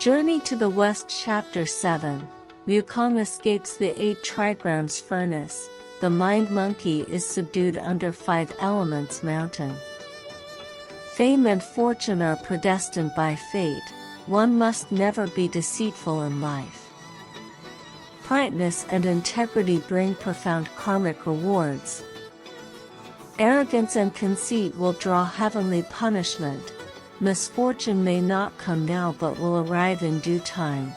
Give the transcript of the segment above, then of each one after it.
Journey to the West Chapter 7. Wukong escapes the 8 trigrams furnace. The mind monkey is subdued under 5 elements mountain. Fame and fortune are predestined by fate. One must never be deceitful in life. Brightness and integrity bring profound karmic rewards. Arrogance and conceit will draw heavenly punishment. Misfortune may not come now but will arrive in due time.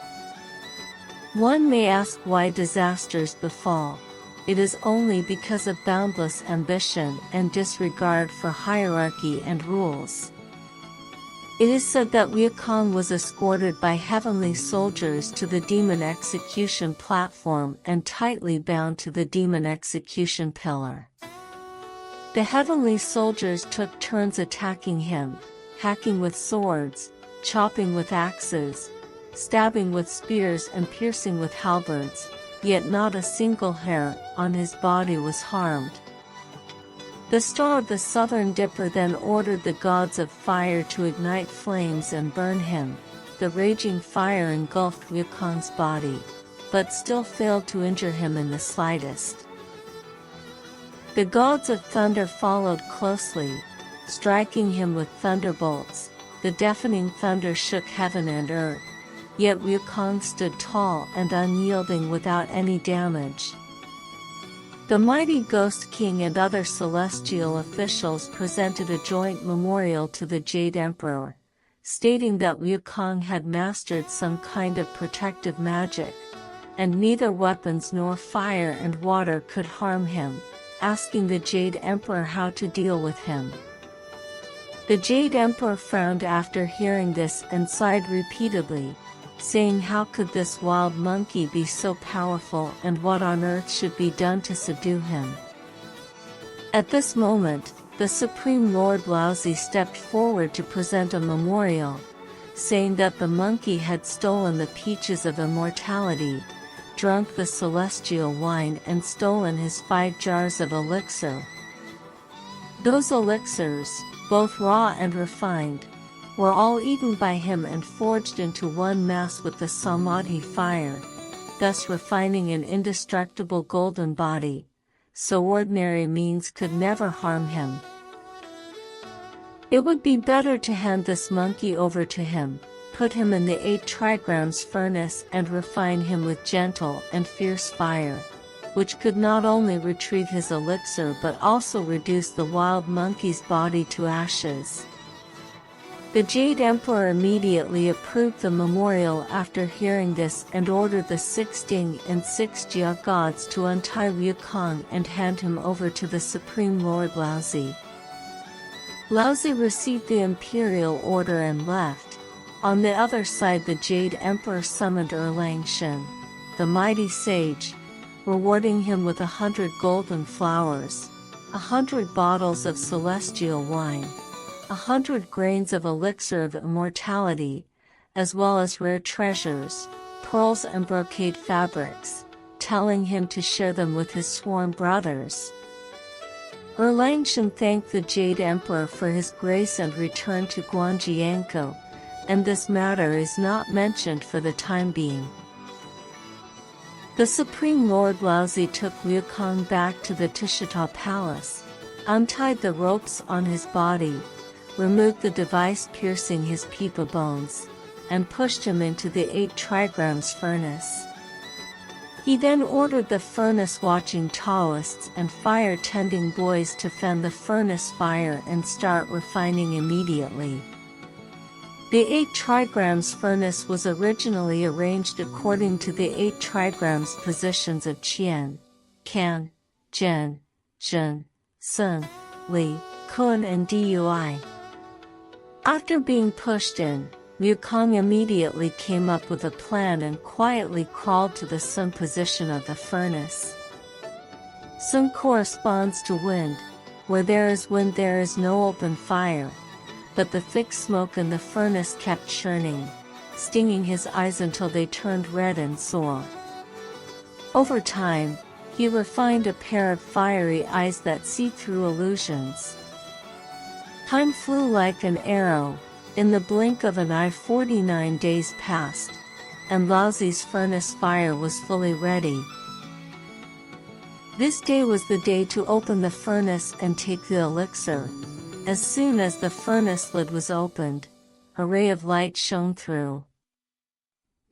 One may ask why disasters befall. It is only because of boundless ambition and disregard for hierarchy and rules. It is said that Wukong was escorted by heavenly soldiers to the demon execution platform and tightly bound to the demon execution pillar. The heavenly soldiers took turns attacking him, hacking with swords, chopping with axes, stabbing with spears and piercing with halberds, yet not a single hair on his body was harmed. The Star of the Southern Dipper then ordered the gods of fire to ignite flames and burn him. The raging fire engulfed Wukong's body, but still failed to injure him in the slightest. The gods of thunder followed closely, striking him with thunderbolts. The deafening thunder shook heaven and earth, yet Wukong stood tall and unyielding without any damage. The mighty Ghost King and other celestial officials presented a joint memorial to the Jade Emperor, stating that Wukong had mastered some kind of protective magic, and neither weapons nor fire and water could harm him, asking the Jade Emperor how to deal with him. The Jade Emperor frowned after hearing this and sighed repeatedly, saying how could this wild monkey be so powerful and what on earth should be done to subdue him. At this moment, the Supreme Lord Laozi stepped forward to present a memorial, saying that the monkey had stolen the peaches of immortality, drunk the celestial wine and stolen his 5 jars of elixir. Those elixirs, both raw and refined, were all eaten by him and forged into one mass with the Samadhi fire, thus refining an indestructible golden body, so ordinary means could never harm him. It would be better to hand this monkey over to him, put him in the 8 trigrams furnace and refine him with gentle and fierce fire, which could not only retrieve his elixir but also reduce the wild monkey's body to ashes. The Jade Emperor immediately approved the memorial after hearing this and ordered the 6 Ding and 6 Jia gods to untie Wukong and hand him over to the Supreme Lord Laozi. Laozi received the imperial order and left. On the other side the Jade Emperor summoned Erlangshen, the mighty sage, rewarding him with 100 golden flowers, 100 bottles of celestial wine, 100 grains of elixir of immortality, as well as rare treasures, pearls and brocade fabrics, telling him to share them with his sworn brothers. Erlangshen thanked the Jade Emperor for his grace and returned to Guangjiankou, and this matter is not mentioned for the time being. The Supreme Lord Laozi took Wukong back to the Tishita Palace, untied the ropes on his body, removed the device piercing his pipa bones, and pushed him into the 8 trigrams furnace. He then ordered the furnace-watching Taoists and fire-tending boys to fan the furnace fire and start refining immediately. The 8 trigrams furnace was originally arranged according to the 8 trigrams positions of Qian, Kan, Zhen, Zhen, Sun, Li, Kun and Dui. After being pushed in, Wukong immediately came up with a plan and quietly crawled to the Sun position of the furnace. Sun corresponds to wind. Where there is wind there is no open fire, but the thick smoke in the furnace kept churning, stinging his eyes until they turned red and sore. Over time, he refined a pair of fiery eyes that see through illusions. Time flew like an arrow, In the blink of an eye 49 days passed, and Laozi's furnace fire was fully ready. This day was the day to open the furnace and take the elixir. As soon as the furnace lid was opened, a ray of light shone through.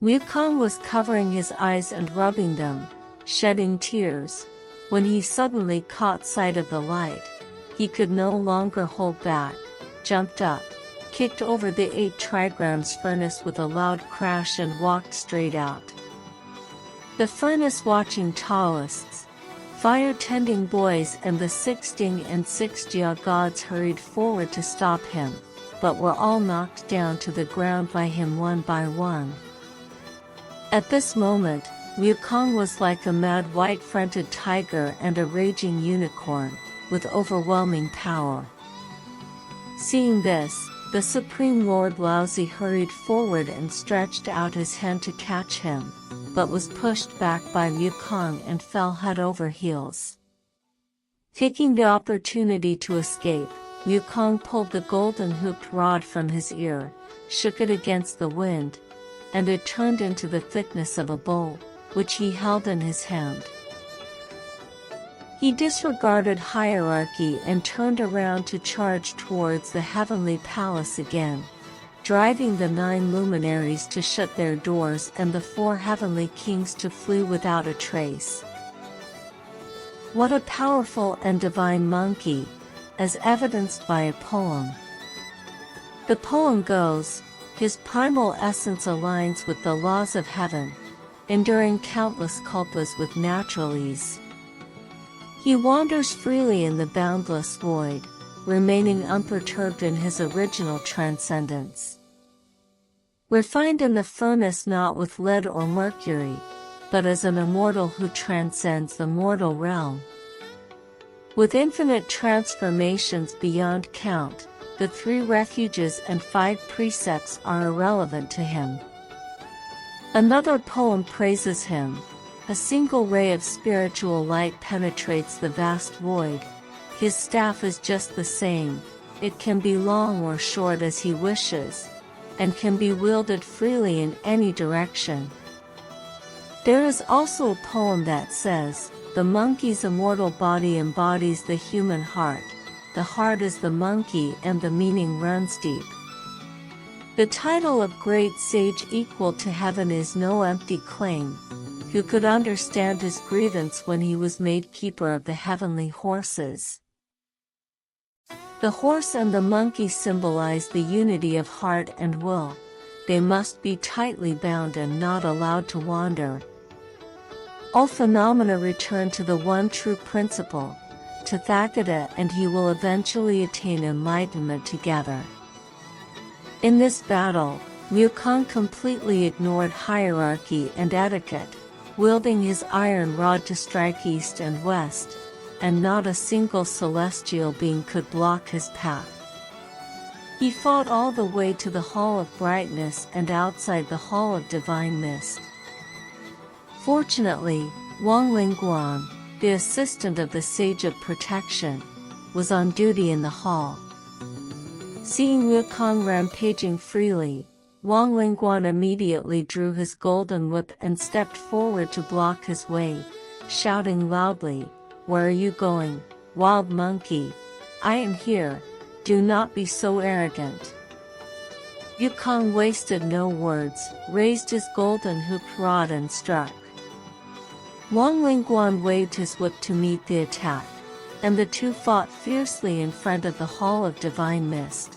Wukong was covering his eyes and rubbing them, shedding tears, when he suddenly caught sight of the light. He could no longer hold back, jumped up, kicked over the 8 trigrams furnace with a loud crash and walked straight out. The furnace-watching Taoists, fire-tending boys and the 6 Ding and 6 Jia gods hurried forward to stop him, but were all knocked down to the ground by him one by one. At this moment, Wukong was like a mad white-fronted tiger and a raging unicorn, with overwhelming power. Seeing this, the Supreme Lord Laozi hurried forward and stretched out his hand to catch him, but was pushed back by Wukong and fell head over heels. Taking the opportunity to escape, Wukong pulled the golden hooped rod from his ear, shook it against the wind, and it turned into the thickness of a bowl, which he held in his hand. He disregarded hierarchy and turned around to charge towards the heavenly palace again, driving the 9 luminaries to shut their doors and the 4 heavenly kings to flee without a trace. What a powerful and divine monkey, as evidenced by a poem. The poem goes, his primal essence aligns with the laws of heaven, enduring countless kalpas with natural ease. He wanders freely in the boundless void, remaining unperturbed in his original transcendence. Refined in the furnace not with lead or mercury, but as an immortal who transcends the mortal realm. With infinite transformations beyond count, the 3 refuges and 5 precepts are irrelevant to him. Another poem praises him. A single ray of spiritual light penetrates the vast void. His staff is just the same. It can be long or short as he wishes, and can be wielded freely in any direction. There is also a poem that says, the monkey's immortal body embodies the human heart. The heart is the monkey and the meaning runs deep. The title of great sage equal to heaven is no empty claim. Who could understand his grievance when he was made keeper of the heavenly horses? The horse and the monkey symbolize the unity of heart and will. They must be tightly bound and not allowed to wander. All phenomena return to the one true principle, Tathagata, and he will eventually attain enlightenment together. In this battle, Wukong completely ignored hierarchy and etiquette, wielding his iron rod to strike east and west, and not a single celestial being could block his path. He fought all the way to the Hall of Brightness and outside the Hall of Divine Mist. Fortunately, Wang Lingguan, the assistant of the Sage of Protection, was on duty in the hall. Seeing Wukong rampaging freely, Wang Lingguan immediately drew his golden whip and stepped forward to block his way, shouting loudly, "Where are you going, wild monkey? I am here, do not be so arrogant." Wukong wasted no words, raised his golden hooped rod and struck. Wang Lingguan waved his whip to meet the attack, and the two fought fiercely in front of the Hall of Divine Mist.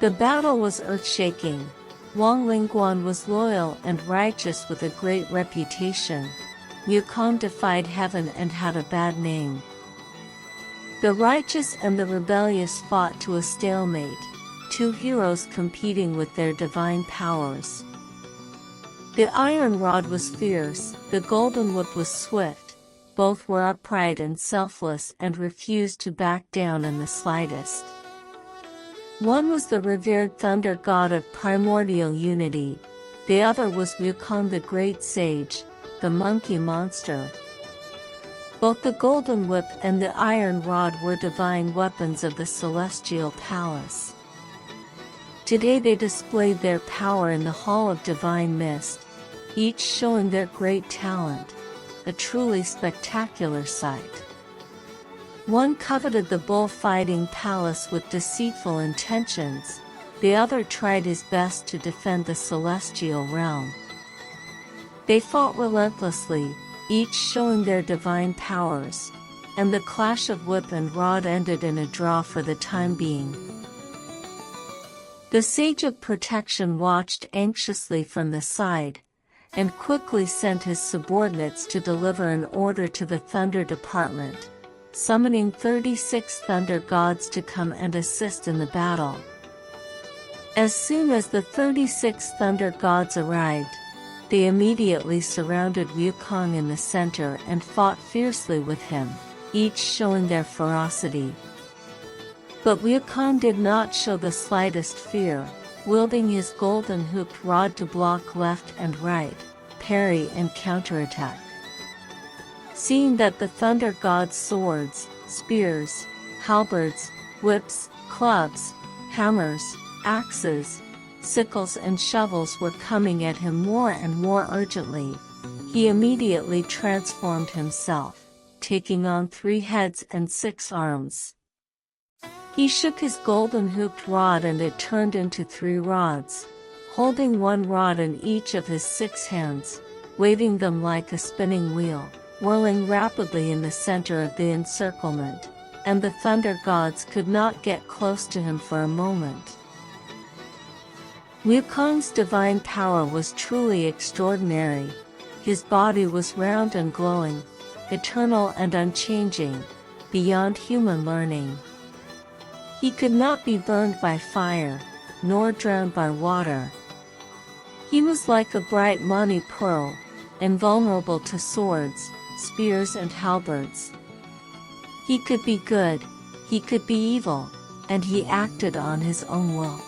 The battle was earth-shaking. Wang Lingguan was loyal and righteous with a great reputation. Wukong defied heaven and had a bad name. The righteous and the rebellious fought to a stalemate, 2 heroes competing with their divine powers. The iron rod was fierce, the golden whip was swift, both were upright and selfless and refused to back down in the slightest. One was the revered thunder god of primordial unity, the other was Wukong the great sage, the monkey monster. Both the golden whip and the iron rod were divine weapons of the celestial palace. Today they displayed their power in the Hall of Divine Mist, each showing their great talent, a truly spectacular sight. One coveted the bullfighting palace with deceitful intentions, the other tried his best to defend the celestial realm. They fought relentlessly, each showing their divine powers, and the clash of whip and rod ended in a draw for the time being. The Sage of Protection watched anxiously from the side, and quickly sent his subordinates to deliver an order to the Thunder Department, summoning 36 thunder gods to come and assist in the battle. As soon as the 36 thunder gods arrived, they immediately surrounded Wukong in the center and fought fiercely with him, each showing their ferocity. But Wukong did not show the slightest fear, wielding his golden hooked rod to block left and right, parry and counterattack. Seeing that the thunder gods' swords, spears, halberds, whips, clubs, hammers, axes, sickles and shovels were coming at him more and more urgently, he immediately transformed himself, taking on 3 heads and 6 arms. He shook his golden hooked rod and it turned into 3 rods, holding 1 rod in each of his 6 hands, waving them like a spinning wheel, whirling rapidly in the center of the encirclement, and the thunder gods could not get close to him for a moment. Wukong's divine power was truly extraordinary. His body was round and glowing, eternal and unchanging, beyond human learning. He could not be burned by fire, nor drowned by water. He was like a bright Mani pearl, invulnerable to swords, spears and halberds. He could be good, he could be evil, and he acted on his own will.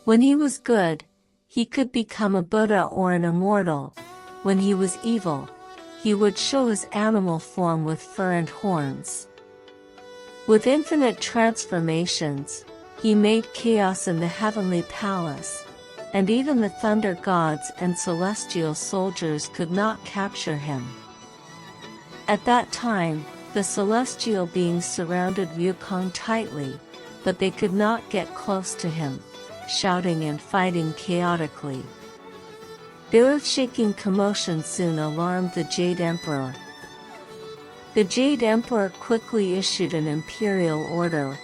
When he was good, he could become a Buddha or an immortal. When he was evil, he would show his animal form with fur and horns. With infinite transformations, he made chaos in the heavenly palace, and even the thunder gods and celestial soldiers could not capture him. At that time, the celestial beings surrounded Wukong tightly, but they could not get close to him, shouting and fighting chaotically. The earth-shaking commotion soon alarmed the Jade Emperor. The Jade Emperor quickly issued an imperial order,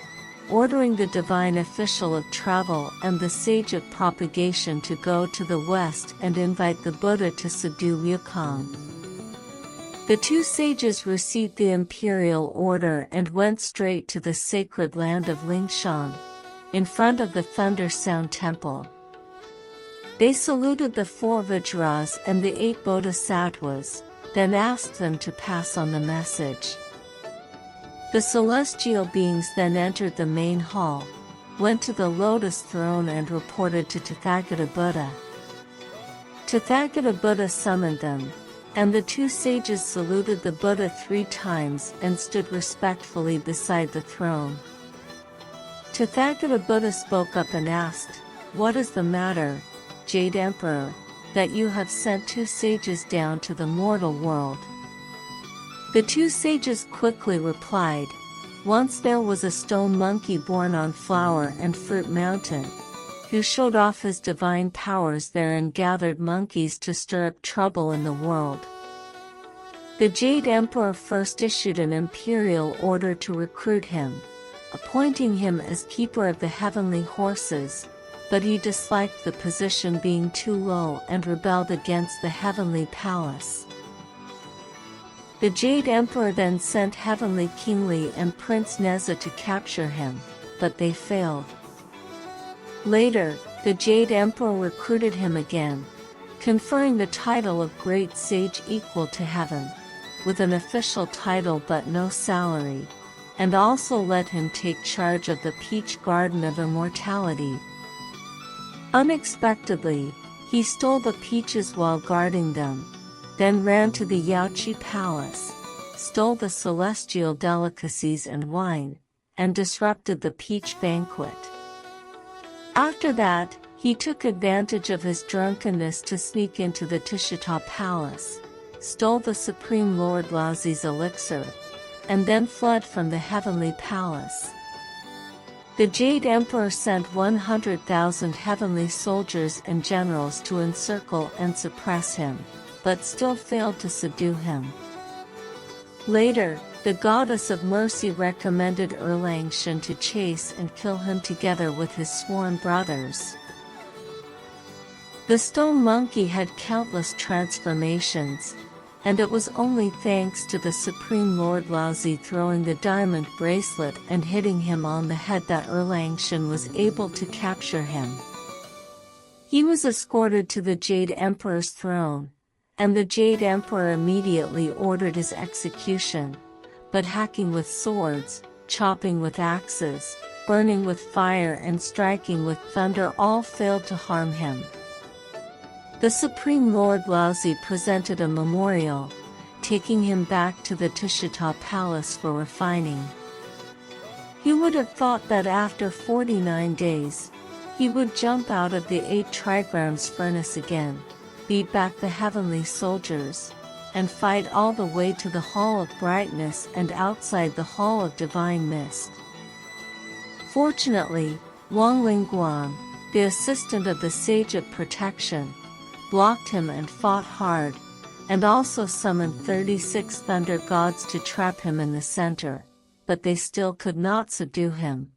ordering the divine official of travel and the sage of propagation to go to the west and invite the Buddha to subdue Wukong. The 2 sages received the imperial order and went straight to the sacred land of Lingshan, in front of the Thunder Sound Temple. They saluted the 4 Vajras and the 8 Bodhisattvas, then asked them to pass on the message. The celestial beings then entered the main hall, went to the lotus throne and reported to Tathagata Buddha. Tathagata Buddha summoned them, and the 2 sages saluted the Buddha 3 times and stood respectfully beside the throne. Tathagata Buddha spoke up and asked, "What is the matter, Jade Emperor, that you have sent 2 sages down to the mortal world?" The 2 sages quickly replied, "Once there was a stone monkey born on Flower and Fruit Mountain, who showed off his divine powers there and gathered monkeys to stir up trouble in the world. The Jade Emperor first issued an imperial order to recruit him, appointing him as keeper of the heavenly horses, but he disliked the position being too low and rebelled against the heavenly palace. The Jade Emperor then sent Heavenly King Li and Prince Neza to capture him, but they failed. Later, the Jade Emperor recruited him again, conferring the title of Great Sage equal to heaven, with an official title but no salary, and also let him take charge of the Peach Garden of Immortality. Unexpectedly, he stole the peaches while guarding them, then ran to the Yaoqi Palace, stole the celestial delicacies and wine, and disrupted the peach banquet. After that, he took advantage of his drunkenness to sneak into the Tushita palace, stole the Supreme Lord Laozi's elixir, and then fled from the heavenly palace. The Jade Emperor sent 100,000 heavenly soldiers and generals to encircle and suppress him, but still failed to subdue him. Later, the goddess of mercy recommended Erlangshan to chase and kill him together with his sworn brothers. The stone monkey had countless transformations, and it was only thanks to the Supreme Lord Laozi throwing the diamond bracelet and hitting him on the head that Erlangshan was able to capture him. He was escorted to the Jade Emperor's throne, and the Jade Emperor immediately ordered his execution, but hacking with swords, chopping with axes, burning with fire and striking with thunder all failed to harm him. The Supreme Lord Laozi presented a memorial, taking him back to the Tushita Palace for refining. He would have thought that after 49 days, he would jump out of the 8 trigrams furnace again, beat back the heavenly soldiers, and fight all the way to the Hall of Brightness and outside the Hall of Divine Mist. Fortunately, Wang Lingguang, the assistant of the Sage of Protection, blocked him and fought hard, and also summoned 36 thunder gods to trap him in the center, but they still could not subdue him.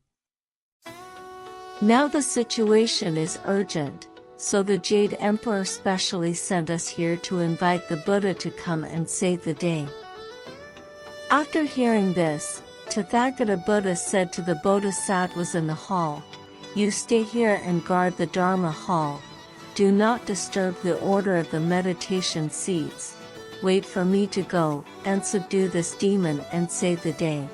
Now the situation is urgent, so the Jade Emperor specially sent us here to invite the Buddha to come and save the day. After hearing this, Tathagata Buddha said to the Bodhisattvas in the hall, "You stay here and guard the Dharma hall. Do not disturb the order of the meditation seats. Wait for me to go and subdue this demon and save the day."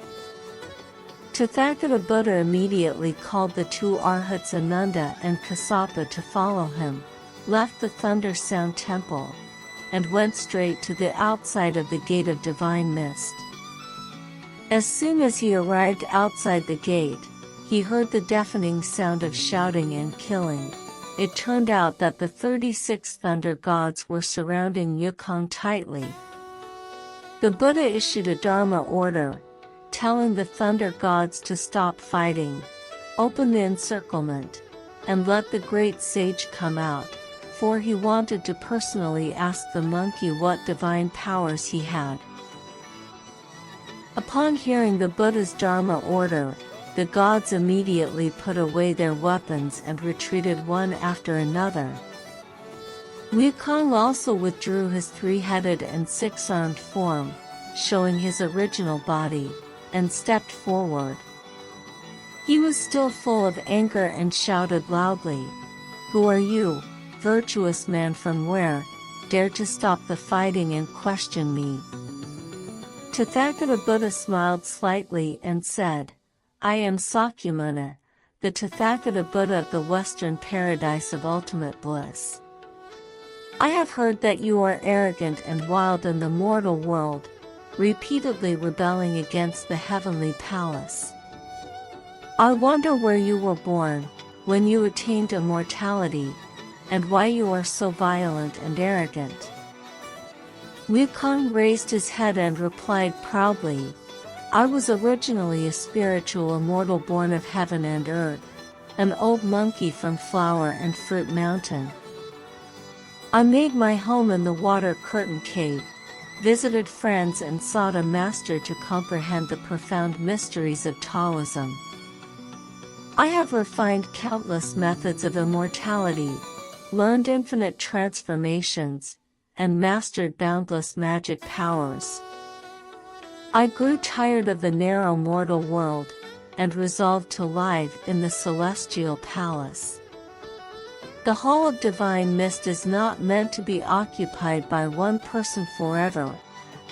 Tathagata Buddha immediately called the 2 Arhats Ananda and Kassapa to follow him, left the Thunder Sound Temple, and went straight to the outside of the Gate of Divine Mist. As soon as he arrived outside the gate, he heard the deafening sound of shouting and killing. It turned out that the 36 thunder gods were surrounding Yukong tightly. The Buddha issued a Dharma order, telling the thunder gods to stop fighting, open the encirclement, and let the great sage come out, for he wanted to personally ask the monkey what divine powers he had. Upon hearing the Buddha's Dharma order, the gods immediately put away their weapons and retreated one after another. Wukong also withdrew his 3-headed and 6-armed form, showing his original body, and stepped forward. He was still full of anger and shouted loudly, "Who are you, virtuous man from where, dare to stop the fighting and question me?" Tathagata Buddha smiled slightly and said, "I am Sakyamuni, the Tathagata Buddha of the Western Paradise of Ultimate Bliss. I have heard that you are arrogant and wild in the mortal world, repeatedly rebelling against the heavenly palace. I wonder where you were born, when you attained immortality, and why you are so violent and arrogant." Wukong raised his head and replied proudly, "I was originally a spiritual immortal born of heaven and earth, an old monkey from Flower and Fruit Mountain. I made my home in the Water Curtain Cave, visited friends and sought a master to comprehend the profound mysteries of Taoism. I have refined countless methods of immortality, learned infinite transformations, and mastered boundless magic powers. I grew tired of the narrow mortal world, and resolved to live in the celestial palace. The Hall of Divine Mist is not meant to be occupied by one person forever.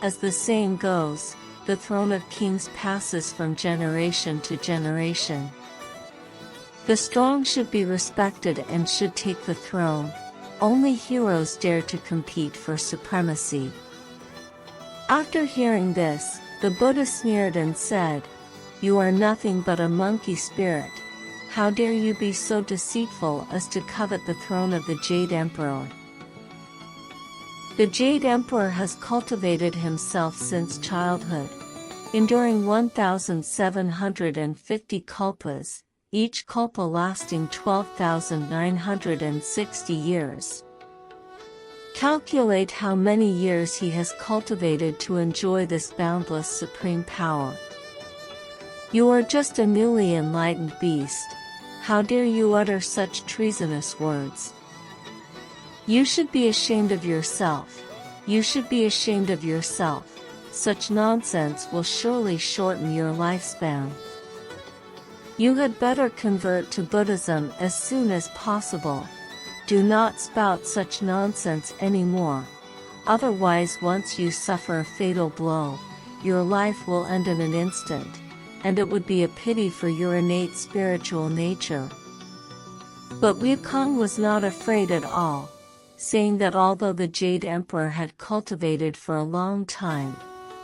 As the saying goes, the throne of kings passes from generation to generation. The strong should be respected and should take the throne. Only heroes dare to compete for supremacy." After hearing this, the Buddha sneered and said, "You are nothing but a monkey spirit. How dare you be so deceitful as to covet the throne of the Jade Emperor? The Jade Emperor has cultivated himself since childhood, enduring 1,750 kalpas, each kalpa lasting 12,960 years. Calculate how many years he has cultivated to enjoy this boundless supreme power. You are just a newly enlightened beast. How dare you utter such treasonous words? You should be ashamed of yourself. You should be ashamed of yourself. Such nonsense will surely shorten your lifespan. You had better convert to Buddhism as soon as possible. Do not spout such nonsense anymore. Otherwise, once you suffer a fatal blow, your life will end in an instant, and it would be a pity for your innate spiritual nature. But Wukong was not afraid at all, saying that although the Jade Emperor had cultivated for a long time,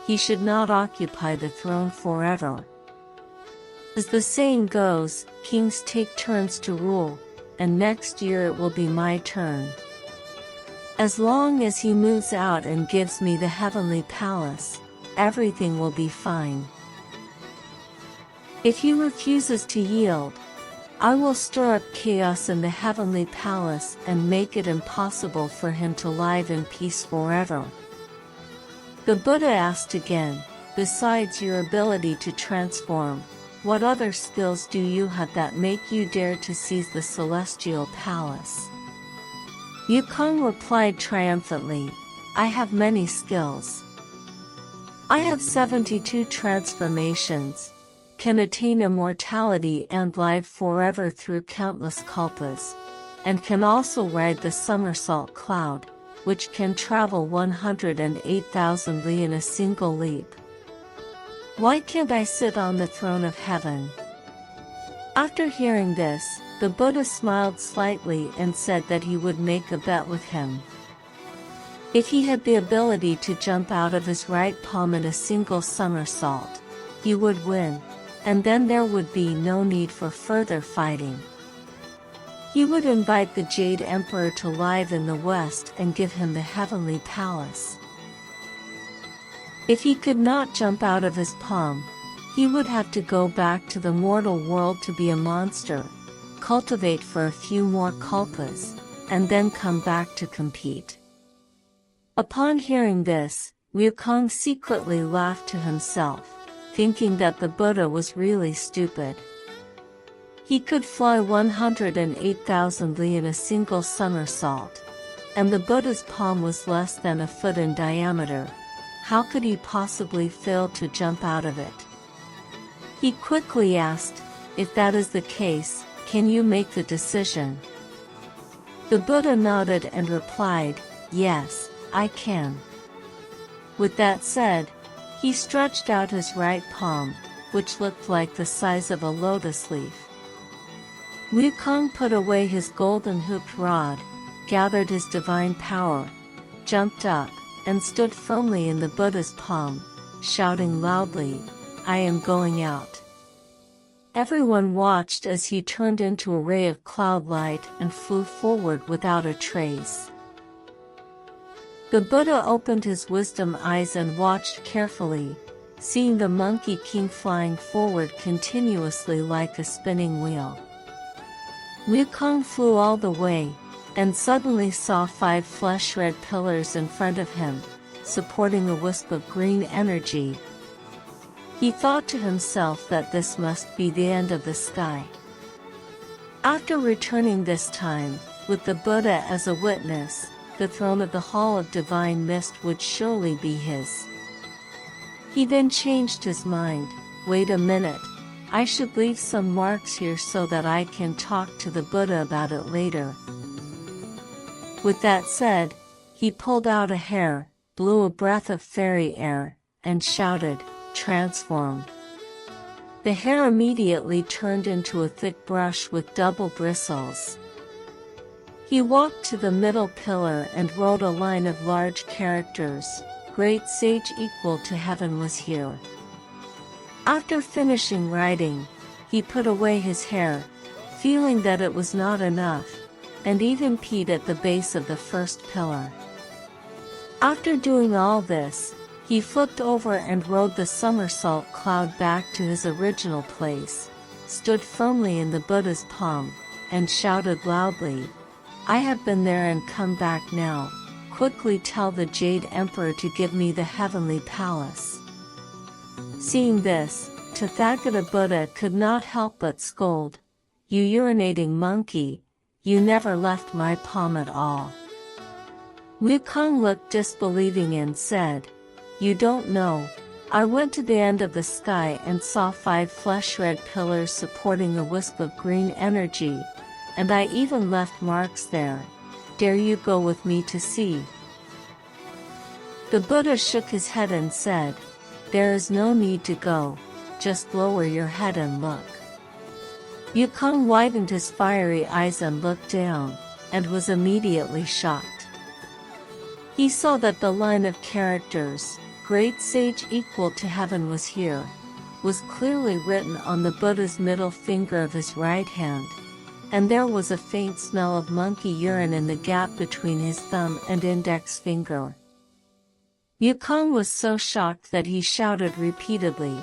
he should not occupy the throne forever. As the saying goes, kings take turns to rule, and next year it will be my turn. As long as he moves out and gives me the heavenly palace, everything will be fine. If he refuses to yield, I will stir up chaos in the heavenly palace and make it impossible for him to live in peace forever. The Buddha asked again, besides your ability to transform, what other skills do you have that make you dare to seize the celestial palace? Wukong replied triumphantly, I have many skills. I have 72 transformations, can attain immortality and live forever through countless kalpas, and can also ride the somersault cloud, which can travel 108,000 li in a single leap. Why can't I sit on the throne of heaven? After hearing this, the Buddha smiled slightly and said that he would make a bet with him. If he had the ability to jump out of his right palm in a single somersault, he would win, and then there would be no need for further fighting. He would invite the Jade Emperor to live in the west and give him the heavenly palace. If he could not jump out of his palm, he would have to go back to the mortal world to be a monster, cultivate for a few more kalpas, and then come back to compete. Upon hearing this, Wukong secretly laughed to himself, thinking that the Buddha was really stupid. He could fly 108,000 li in a single somersault, and the Buddha's palm was less than a foot in diameter. How could he possibly fail to jump out of it? He quickly asked, if that is the case, can you make the decision? The Buddha nodded and replied, yes, I can. With that said, he stretched out his right palm, which looked like the size of a lotus leaf. Wukong put away his golden hooped rod, gathered his divine power, jumped up, and stood firmly in the Buddha's palm, shouting loudly, I am going out. Everyone watched as he turned into a ray of cloud light and flew forward without a trace. The Buddha opened his wisdom eyes and watched carefully, seeing the Monkey King flying forward continuously like a spinning wheel. Wukong flew all the way, and suddenly saw 5 flesh-red pillars in front of him, supporting a wisp of green energy. He thought to himself that this must be the end of the sky. After returning this time, with the Buddha as a witness, the throne of the Hall of Divine Mist would surely be his. He then changed his mind. Wait a minute, I should leave some marks here so that I can talk to the Buddha about it later. With that said, he pulled out a hair, blew a breath of fairy air, and shouted, transform. The hair immediately turned into a thick brush with double bristles. He walked to the middle pillar and wrote a line of large characters, Great Sage equal to heaven was here. After finishing writing, he put away his hair, feeling that it was not enough, and even peed at the base of the first pillar. After doing all this, he flipped over and rode the somersault cloud back to his original place, stood firmly in the Buddha's palm, and shouted loudly, "I have been there and come back now. Quickly tell the Jade Emperor to give me the heavenly palace." Seeing this, Tathagata Buddha could not help but scold, "You urinating monkey, you never left my palm at all." Wukong looked disbelieving and said, "You don't know, I went to the end of the sky and saw 5 flesh-red pillars supporting a wisp of green energy, and I even left marks there. Dare you go with me to see?" The Buddha shook his head and said, "There is no need to go, just lower your head and look." Wukong widened his fiery eyes and looked down, and was immediately shocked. He saw that the line of characters, "Great Sage equal to heaven was here," was clearly written on the Buddha's middle finger of his right hand, and there was a faint smell of monkey urine in the gap between his thumb and index finger. Wukong was so shocked that he shouted repeatedly,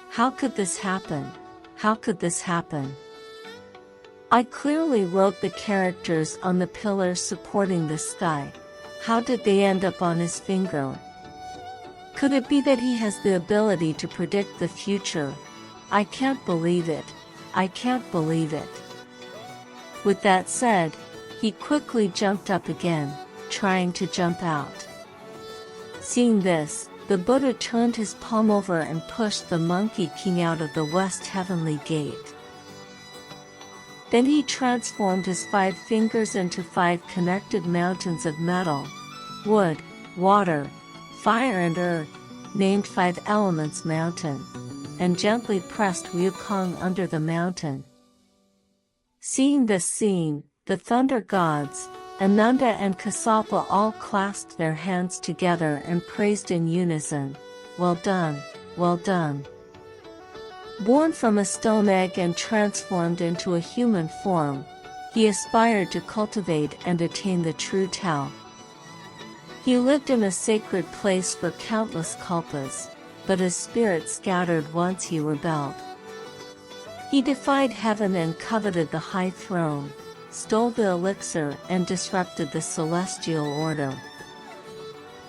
"How could this happen? How could this happen? I clearly wrote the characters on the pillars supporting the sky. How did they end up on his finger? Could it be that he has the ability to predict the future? I can't believe it. I can't believe it." With that said, he quickly jumped up again, trying to jump out. Seeing this, the Buddha turned his palm over and pushed the Monkey King out of the West Heavenly Gate. Then he transformed his 5 fingers into 5 connected mountains of metal, wood, water, fire and earth, named 5 Elements Mountain, and gently pressed Wukong under the mountain. Seeing this scene, the thunder gods, Ananda and Kassapa all clasped their hands together and praised in unison, "Well done, well done." Born from a stone egg and transformed into a human form, he aspired to cultivate and attain the true Tao. He lived in a sacred place for countless kalpas, but his spirit scattered once he rebelled. He defied heaven and coveted the high throne, stole the elixir and disrupted the celestial order.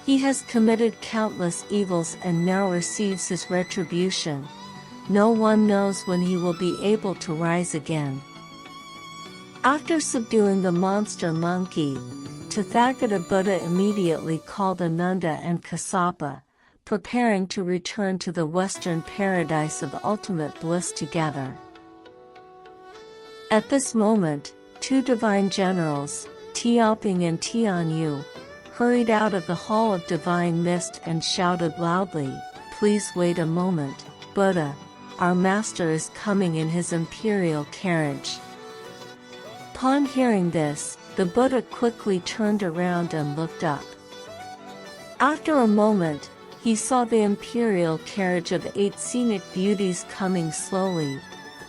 He has committed countless evils and now receives his retribution. No one knows when he will be able to rise again. After subduing the monster monkey, Tathagata Buddha immediately called Ananda and Kassapa, preparing to return to the western paradise of ultimate bliss together. At this moment, 2 divine generals, Tiaoping and Tianyu, hurried out of the Hall of Divine Mist and shouted loudly, "Please wait a moment, Buddha, our master is coming in his imperial carriage." Upon hearing this, the Buddha quickly turned around and looked up. After a moment, he saw the imperial carriage of 8 scenic beauties coming slowly,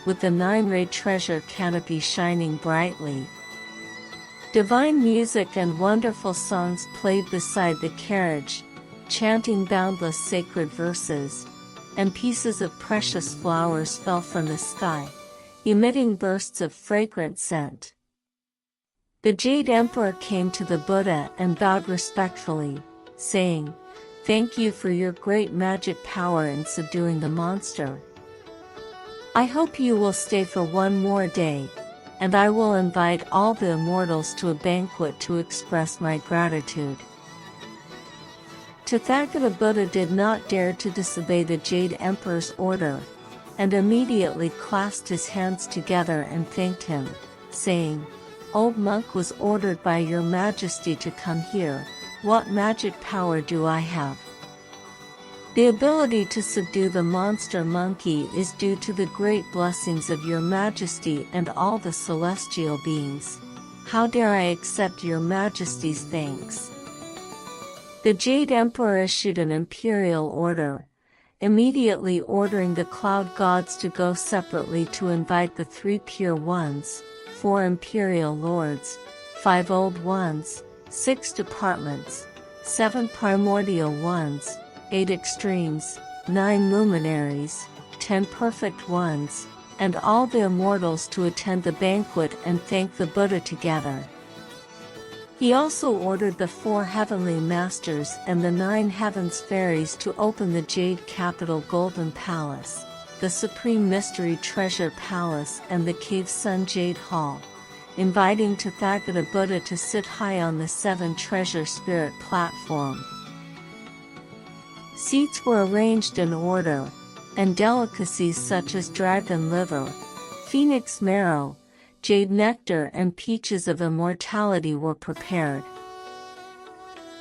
with the 9-ray treasure canopy shining brightly. Divine music and wonderful songs played beside the carriage, chanting boundless sacred verses, and pieces of precious flowers fell from the sky, emitting bursts of fragrant scent. The Jade Emperor came to the Buddha and bowed respectfully, saying, "Thank you for your great magic power in subduing the monster. I hope you will stay for one more day, and I will invite all the immortals to a banquet to express my gratitude." Tathagata Buddha did not dare to disobey the Jade Emperor's order, and immediately clasped his hands together and thanked him, saying, "Old monk was ordered by your majesty to come here. What magic power do I have?" "The ability to subdue the monster monkey is due to the great blessings of your majesty and all the celestial beings. How dare I accept your majesty's thanks?" The Jade Emperor issued an imperial order, immediately ordering the cloud gods to go separately to invite the 3 pure ones, 4 imperial lords, 5 old ones, 6 departments, 7 primordial ones, 8 extremes, 9 luminaries, 10 perfect ones, and all the immortals to attend the banquet and thank the Buddha together. He also ordered the 4 heavenly masters and the 9 heavens fairies to open the Jade Capital Golden Palace, the Supreme Mystery Treasure Palace and the Cave Sun Jade Hall, inviting Tathagata Buddha to sit high on the 7 treasure spirit platform. Seats were arranged in order, and delicacies such as dragon liver, phoenix marrow, jade nectar and peaches of immortality were prepared.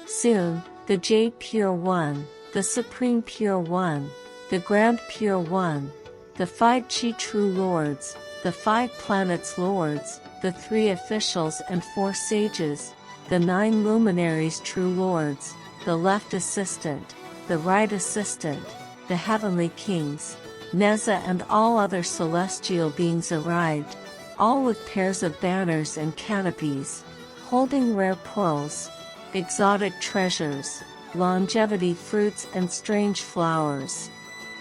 Soon, the Jade Pure One, the Supreme Pure One, the Grand Pure One, the 5 Chi True Lords, the 5 Planets Lords, the 3 officials and 4 sages, the 9 luminaries True Lords, the left assistant, the right assistant, the heavenly kings, Neza and all other celestial beings arrived, all with pairs of banners and canopies, holding rare pearls, exotic treasures, longevity fruits and strange flowers,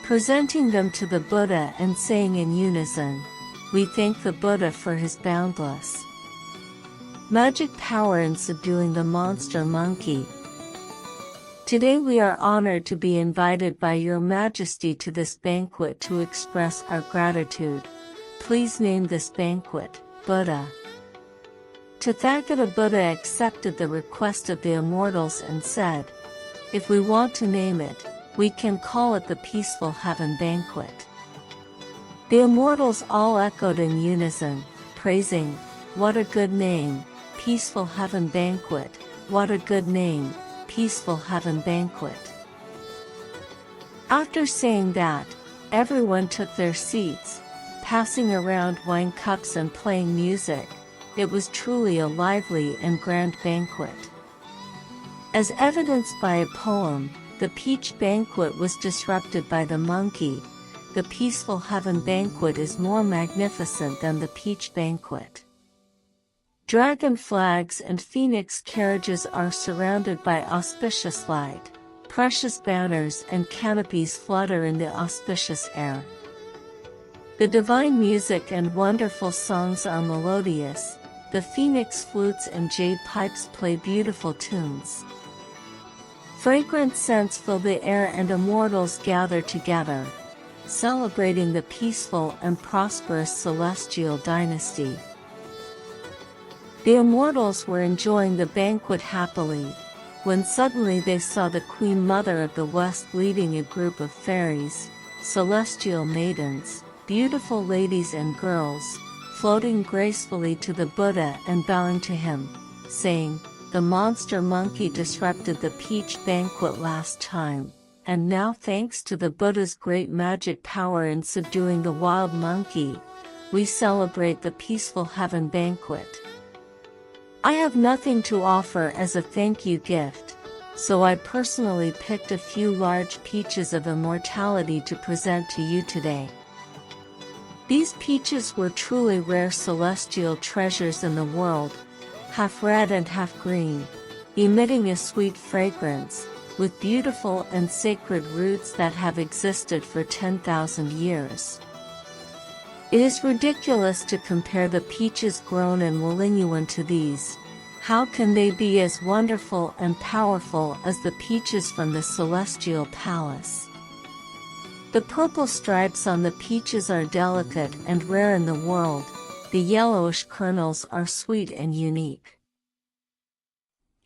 presenting them to the Buddha and saying in unison, "We thank the Buddha for his boundless magic power in subduing the monster monkey. Today we are honored to be invited by Your Majesty to this banquet to express our gratitude. Please name this banquet, Buddha." Tathagata Buddha accepted the request of the immortals and said, "If we want to name it, we can call it the Peaceful Heaven Banquet." The immortals all echoed in unison, praising, "What a good name, Peaceful Heaven Banquet, what a good name, Peaceful Heaven Banquet." After saying that, everyone took their seats, passing around wine cups and playing music. It was truly a lively and grand banquet. As evidenced by a poem, the peach banquet was disrupted by the monkey. The Peaceful Heaven Banquet is more magnificent than the peach banquet. Dragon flags and phoenix carriages are surrounded by auspicious light. Precious banners and canopies flutter in the auspicious air. The divine music and wonderful songs are melodious. The phoenix flutes and jade pipes play beautiful tunes. Fragrant scents fill the air and immortals gather together, celebrating the peaceful and prosperous celestial dynasty. The immortals were enjoying the banquet happily, when suddenly they saw the Queen Mother of the West leading a group of fairies, celestial maidens, beautiful ladies and girls, floating gracefully to the Buddha and bowing to him, saying, "The monster monkey disrupted the peach banquet last time, and now thanks to the Buddha's great magic power in subduing the wild monkey, we celebrate the Peaceful Heaven Banquet. I have nothing to offer as a thank you gift, so I personally picked a few large peaches of immortality to present to you today." These peaches were truly rare celestial treasures in the world, half red and half green, emitting a sweet fragrance, with beautiful and sacred roots that have existed for 10,000 years. It is ridiculous to compare the peaches grown in Wallinguan to these. How can they be as wonderful and powerful as the peaches from the Celestial Palace? The purple stripes on the peaches are delicate and rare in the world. The yellowish kernels are sweet and unique.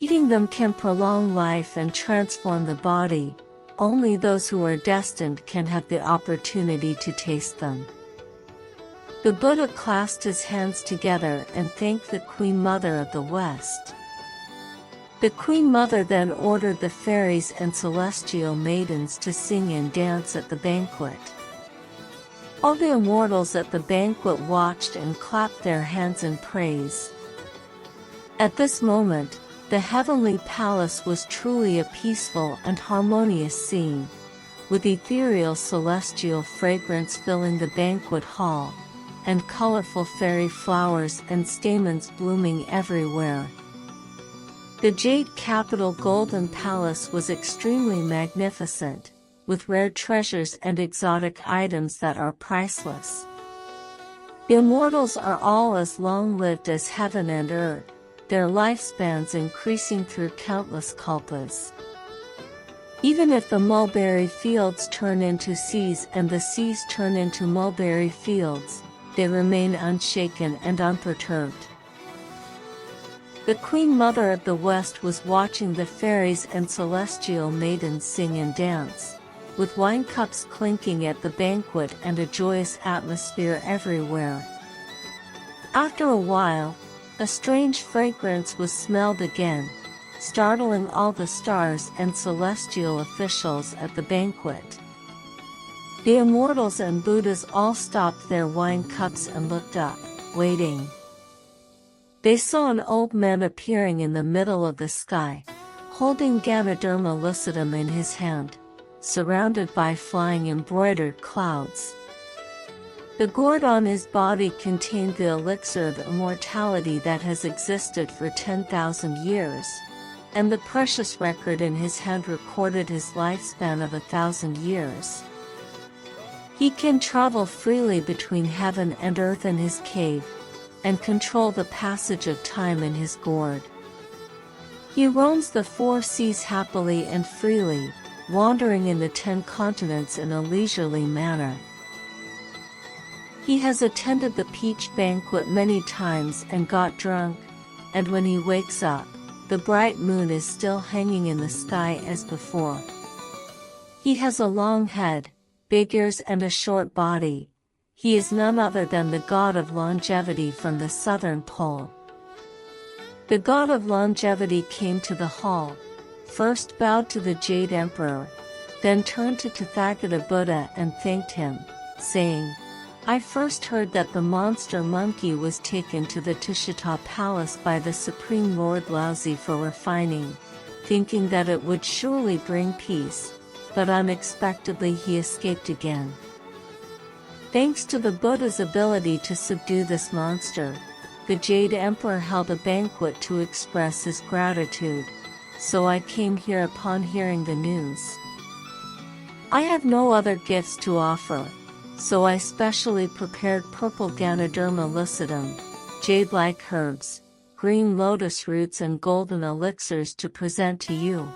Eating them can prolong life and transform the body. Only those who are destined can have the opportunity to taste them. The Buddha clasped his hands together and thanked the Queen Mother of the West. The Queen Mother then ordered the fairies and celestial maidens to sing and dance at the banquet. All the immortals at the banquet watched and clapped their hands in praise. At this moment, the heavenly palace was truly a peaceful and harmonious scene, with ethereal celestial fragrance filling the banquet hall, and colorful fairy flowers and stamens blooming everywhere. The jade capital Golden Palace was extremely magnificent, with rare treasures and exotic items that are priceless. The immortals are all as long-lived as heaven and earth, their lifespans increasing through countless kalpas. Even if the mulberry fields turn into seas and the seas turn into mulberry fields, they remain unshaken and unperturbed. The Queen Mother of the West was watching the fairies and celestial maidens sing and dance, with wine cups clinking at the banquet and a joyous atmosphere everywhere. After a while, a strange fragrance was smelled again, startling all the stars and celestial officials at the banquet. The immortals and Buddhas all stopped their wine cups and looked up, waiting. They saw an old man appearing in the middle of the sky, holding Ganoderma lucidum in his hand, surrounded by flying embroidered clouds. The gourd on his body contained the elixir of immortality that has existed for 10,000 years, and the precious record in his hand recorded his lifespan of 1,000 years. He can travel freely between heaven and earth in his cave, and control the passage of time in his gourd. He roams the 4 seas happily and freely, wandering in the 10 continents in a leisurely manner. He has attended the peach banquet many times and got drunk, and when he wakes up, the bright moon is still hanging in the sky as before. He has a long head, big ears and a short body. He is none other than the god of longevity from the southern pole. The god of longevity came to the hall, first bowed to the Jade Emperor, then turned to Tathagata Buddha and thanked him, saying, "I first heard that the monster monkey was taken to the Tushita Palace by the Supreme Lord Laozi for refining, thinking that it would surely bring peace, but unexpectedly he escaped again. Thanks to the Buddha's ability to subdue this monster, the Jade Emperor held a banquet to express his gratitude, so I came here upon hearing the news. I have no other gifts to offer, so I specially prepared purple Ganoderma lucidum, jade-like herbs, green lotus roots and golden elixirs to present to you."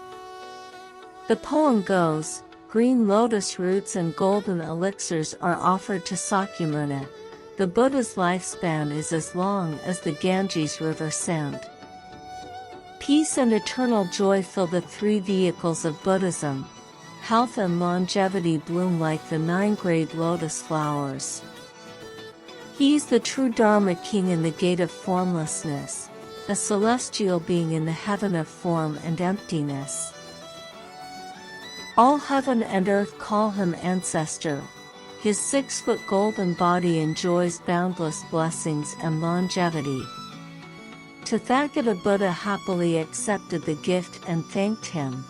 The poem goes, "Green lotus roots and golden elixirs are offered to Sakyamuni. The Buddha's lifespan is as long as the Ganges River sand. Peace and eternal joy fill the 3 vehicles of Buddhism. Health and longevity bloom like the 9-grade lotus flowers. He is the true Dharma king in the gate of formlessness, a celestial being in the heaven of form and emptiness. All heaven and earth call him ancestor. His 6-foot golden body enjoys boundless blessings and longevity." Tathagata Buddha happily accepted the gift and thanked him.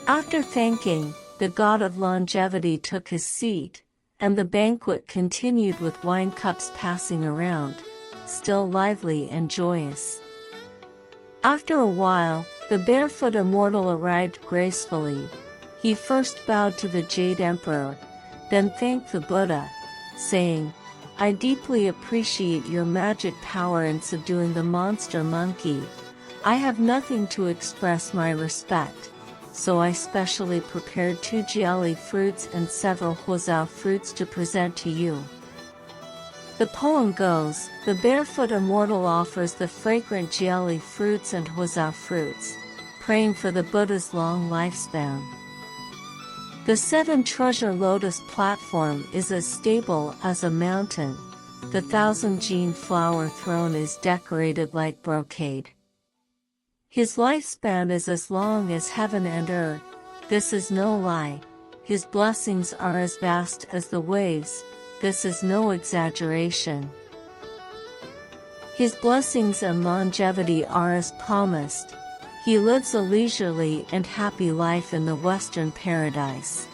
After thanking, the god of longevity took his seat, and the banquet continued with wine cups passing around, still lively and joyous. After a while, the barefoot immortal arrived gracefully. He first bowed to the Jade Emperor, then thanked the Buddha, saying, "I deeply appreciate your magic power in subduing the monster monkey. I have nothing to express my respect, so I specially prepared 2 jelly fruits and several huazao fruits to present to you." The poem goes, the barefoot immortal offers the fragrant jelly fruits and huazao fruits, praying for the Buddha's long lifespan. The 7-treasure lotus platform is as stable as a mountain. The 1,000-gene flower throne is decorated like brocade. His lifespan is as long as heaven and earth. This is no lie. His blessings are as vast as the waves. This is no exaggeration. His blessings and longevity are as promised. He lives a leisurely and happy life in the Western paradise.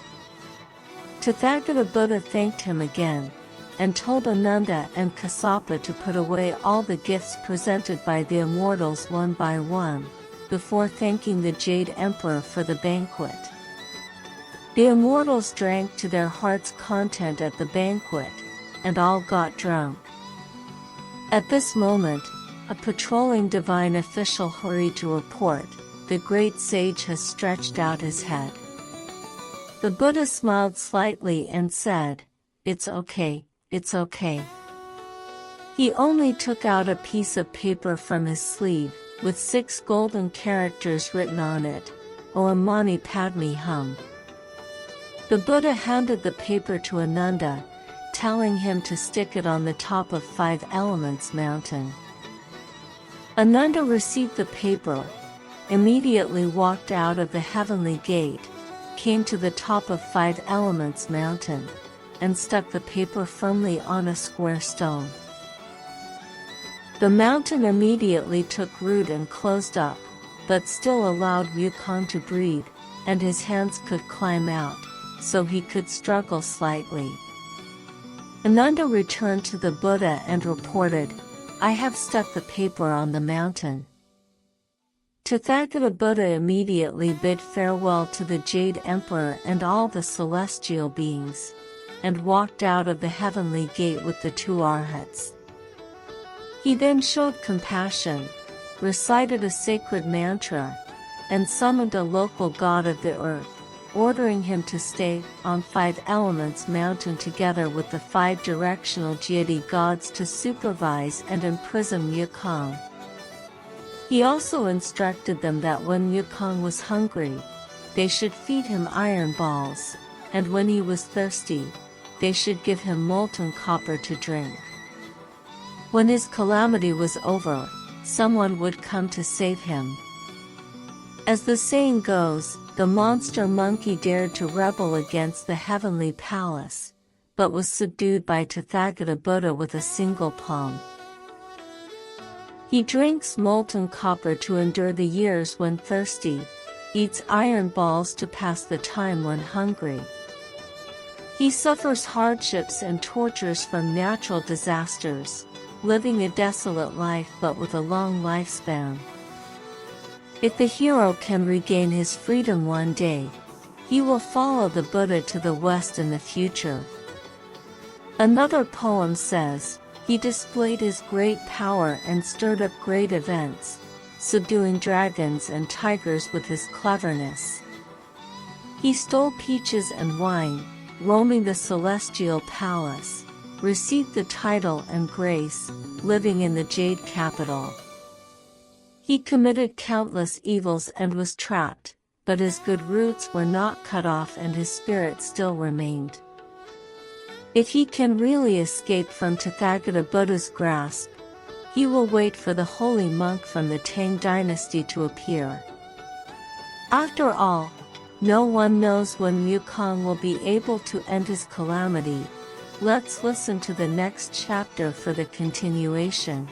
Tathagata Buddha thanked him again, and told Ananda and Kassapa to put away all the gifts presented by the immortals one by one, before thanking the Jade Emperor for the banquet. The immortals drank to their heart's content at the banquet, and all got drunk. At this moment, a patrolling divine official hurried to report, "The great sage has stretched out his head." The Buddha smiled slightly and said, "It's okay, it's okay." He only took out a piece of paper from his sleeve, with 6 golden characters written on it, "Om Mani Padme Hum." The Buddha handed the paper to Ananda, telling him to stick it on the top of 5 Elements Mountain. Ananda received the paper, immediately walked out of the heavenly gate, came to the top of 5 Elements Mountain, and stuck the paper firmly on a square stone. The mountain immediately took root and closed up, but still allowed Yukon to breathe, and his hands could climb out, so he could struggle slightly. Ananda returned to the Buddha and reported, "I have stuck the paper on the mountain." Tathagata Buddha immediately bid farewell to the Jade Emperor and all the celestial beings, and walked out of the heavenly gate with the 2 arhats. He then showed compassion, recited a sacred mantra, and summoned a local god of the earth, ordering him to stay on 5 Elements Mountain together with the 5 directional deity gods to supervise and imprison Yukong. He also instructed them that when Yukong was hungry, they should feed him iron balls, and when he was thirsty, they should give him molten copper to drink. When his calamity was over, someone would come to save him. As the saying goes, the monster monkey dared to rebel against the heavenly palace, but was subdued by Tathagata Buddha with a single palm. He drinks molten copper to endure the years when thirsty, eats iron balls to pass the time when hungry. He suffers hardships and tortures from natural disasters, living a desolate life but with a long lifespan. If the hero can regain his freedom one day, he will follow the Buddha to the west in the future. Another poem says, "He displayed his great power and stirred up great events, subduing dragons and tigers with his cleverness. He stole peaches and wine, roaming the celestial palace, received the title and grace, living in the jade capital. He committed countless evils and was trapped, but his good roots were not cut off and his spirit still remained." If he can really escape from Tathagata Buddha's grasp, he will wait for the holy monk from the Tang dynasty to appear. After all, no one knows when Yukong will be able to end his calamity. Let's listen to the next chapter for the continuation.